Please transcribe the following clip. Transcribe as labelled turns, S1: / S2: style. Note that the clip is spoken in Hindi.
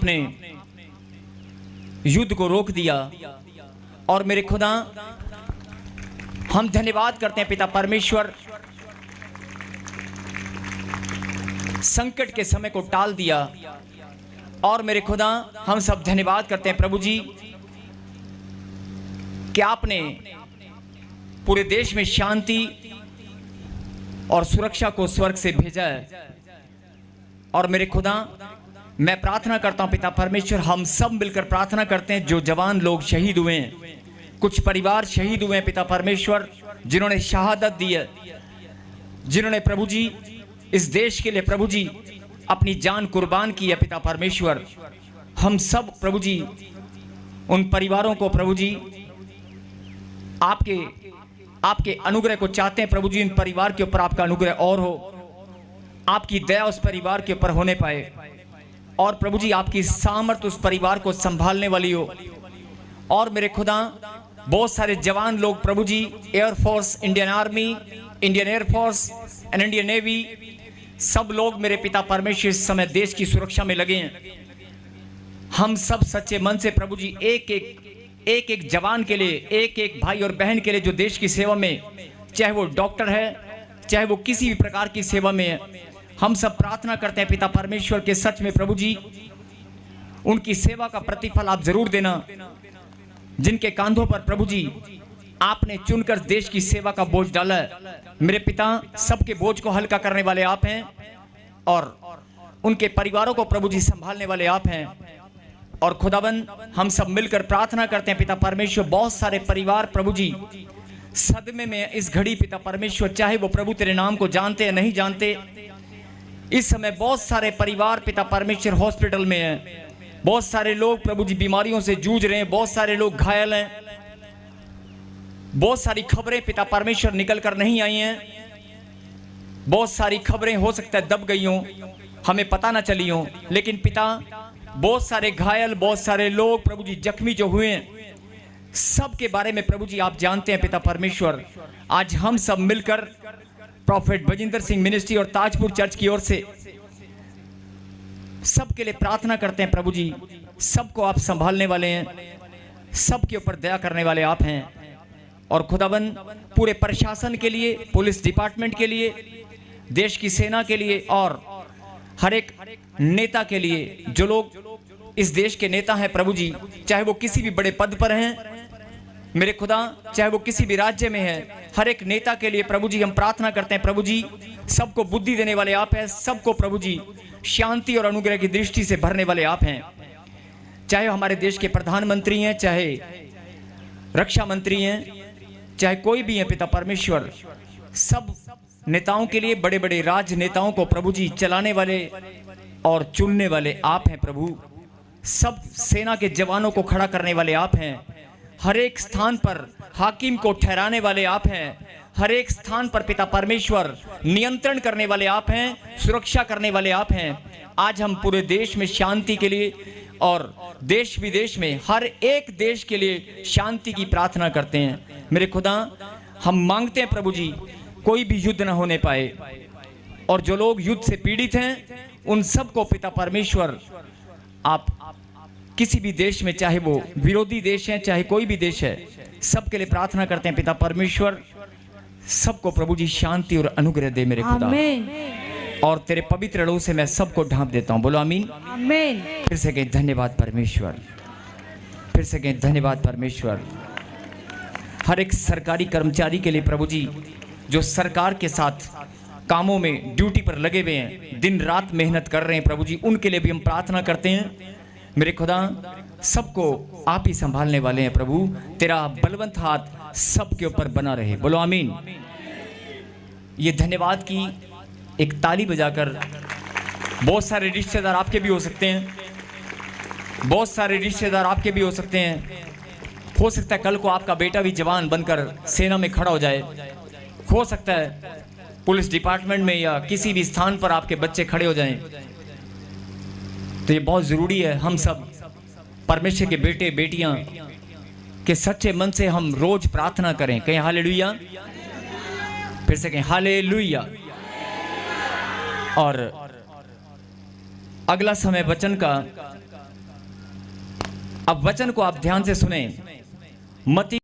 S1: आपने युद्ध को रोक दिया। और मेरे खुदा, हम धन्यवाद करते हैं पिता परमेश्वर, संकट के समय को टाल दिया। और मेरे खुदा, हम सब धन्यवाद करते हैं प्रभु जी कि आपने पूरे देश में शांति और सुरक्षा को स्वर्ग से भेजा है। और मेरे खुदा, मैं प्रार्थना करता हूं पिता परमेश्वर, हम सब मिलकर प्रार्थना करते हैं जो जवान लोग शहीद हुए हैं, कुछ परिवार शहीद हुए हैं पिता परमेश्वर, जिन्होंने शहादत दी है, जिन्होंने प्रभु जी इस देश के लिए प्रभु जी अपनी जान कुर्बान की है पिता परमेश्वर। हम सब प्रभु जी उन परिवारों को प्रभु जी आपके अनुग्रह को चाहते हैं प्रभु जी। इन परिवार के ऊपर आपका अनुग्रह और हो, आपकी दया उस परिवार के ऊपर होने पाए, और प्रभु जी आपकी सामर्थ उस परिवार को संभालने वाली हो। और मेरे खुदा, बहुत सारे जवान लोग Prabhu ji, air force, Indian army, Indian air force and Indian navy, सब लोग मेरे पिता परमेश्वर इस समय देश की सुरक्षा में लगे हैं। हम सब सच्चे मन से प्रभु जी एक एक जवान के लिए, एक एक भाई और बहन के लिए जो देश की सेवा में, चाहे वो डॉक्टर है, चाहे वो किसी भी प्रकार की सेवा में है, हम सब प्रार्थना करते हैं पिता परमेश्वर के सच में प्रभु जी उनकी सेवा का प्रतिफल आप जरूर देना। जिनके कांधों पर प्रभु जी आपने चुनकर देश की सेवा का बोझ डाला है, मेरे पिता, सबके बोझ को हल्का करने वाले आप हैं, और उनके परिवारों को प्रभु जी संभालने वाले आप हैं। और खुदाबंद, हम सब मिलकर प्रार्थना करते हैं पिता परमेश्वर, बहुत सारे परिवार प्रभु जी सदमे में इस घड़ी पिता परमेश्वर, चाहे वो प्रभु तेरे नाम को जानते या नहीं जानते, इस समय बहुत सारे परिवार पिता परमेश्वर हॉस्पिटल में हैं, बहुत सारे लोग प्रभु जी बीमारियों से जूझ रहे हैं, बहुत सारे लोग घायल हैं, बहुत सारी खबरें पिता परमेश्वर निकल कर नहीं आई हैं, बहुत सारी खबरें हो सकता है दब गई हों, हमें पता ना चली हों, लेकिन पिता बहुत सारे घायल, बहुत सारे लोग प्रभु जी जख्मी जो हुए हैं, सब के बारे में प्रभु जी आप जानते हैं पिता परमेश्वर। आज हम सब मिलकर प्रॉफेट बजिंदर सिंह मिनिस्ट्री और ताजपुर चर्च की ओर से सबके लिए प्रार्थना करते हैं प्रभु जी। सबको आप संभालने वाले हैं, सबके ऊपर दया करने वाले आप हैं। और खुदाबंद, पूरे प्रशासन के लिए, पुलिस डिपार्टमेंट के लिए, देश की सेना के लिए, और हर एक नेता के लिए, जो लोग इस देश के नेता हैं प्रभु जी, चाहे वो किसी भी बड़े पद पर हैं मेरे खुदा, चाहे वो किसी भी राज्य में है, हर एक नेता के लिए प्रभु जी हम प्रार्थना करते हैं प्रभु जी। सबको बुद्धि देने वाले आप हैं, सबको प्रभु जी शांति और अनुग्रह की दृष्टि से भरने वाले आप हैं। चाहे हमारे देश के प्रधानमंत्री हैं, चाहे रक्षा मंत्री हैं, चाहे कोई भी है पिता परमेश्वर, सब नेताओं के लिए, बड़े बड़े राजनेताओं को प्रभु जी चलाने वाले और चुनने वाले आप हैं प्रभु। सब सेना के जवानों को खड़ा करने वाले आप हैं, हर एक स्थान पर हाकिम को ठहराने वाले आप हैं, हर एक स्थान पर पिता परमेश्वर नियंत्रण करने वाले आप हैं, सुरक्षा करने वाले आप हैं। आज हम पूरे देश में शांति के लिए और देश विदेश में हर एक देश के लिए शांति की प्रार्थना करते हैं मेरे खुदा। हम मांगते हैं प्रभु जी कोई भी युद्ध ना होने पाए, और जो लोग युद्ध से पीड़ित हैं उन सबको पिता परमेश्वर आप किसी भी देश में, चाहे वो विरोधी देश है चाहे कोई भी देश है, सबके लिए प्रार्थना करते हैं पिता परमेश्वर। सबको प्रभु जी शांति और अनुग्रह दे मेरे खुदा, और तेरे पवित्र लहू से मैं सबको ढांप देता हूं। बोलो आमीन।
S2: आमीन।
S1: फिर से कहें धन्यवाद परमेश्वर, फिर से कहें धन्यवाद परमेश्वर। हर एक सरकारी कर्मचारी के लिए प्रभु जी, जो सरकार के साथ कामों में ड्यूटी पर लगे हुए हैं, दिन रात मेहनत कर रहे हैं प्रभु जी, उनके लिए भी हम प्रार्थना करते हैं मेरे खुदा। सबको आप ही संभालने वाले हैं प्रभु, तेरा बलवंत हाथ सबके ऊपर बना रहे। बोलो आमीन। ये धन्यवाद की एक ताली बजाकर, बहुत सारे रिश्तेदार आपके भी हो सकते हैं, बहुत सारे रिश्तेदार आपके भी हो सकते हैं। हो सकता है कल को आपका बेटा भी जवान बनकर सेना में खड़ा हो जाए, हो सकता है पुलिस डिपार्टमेंट में या किसी भी स्थान पर आपके बच्चे खड़े हो जाएं। तो ये बहुत ज़रूरी है हम सब परमेश्वर के बेटे बेटियां के सच्चे मन से हम रोज प्रार्थना करें। कहें हालेलुया, फिर से कहें हालेलुया। और अगला समय वचन का अब वचन को आप ध्यान से सुने। मती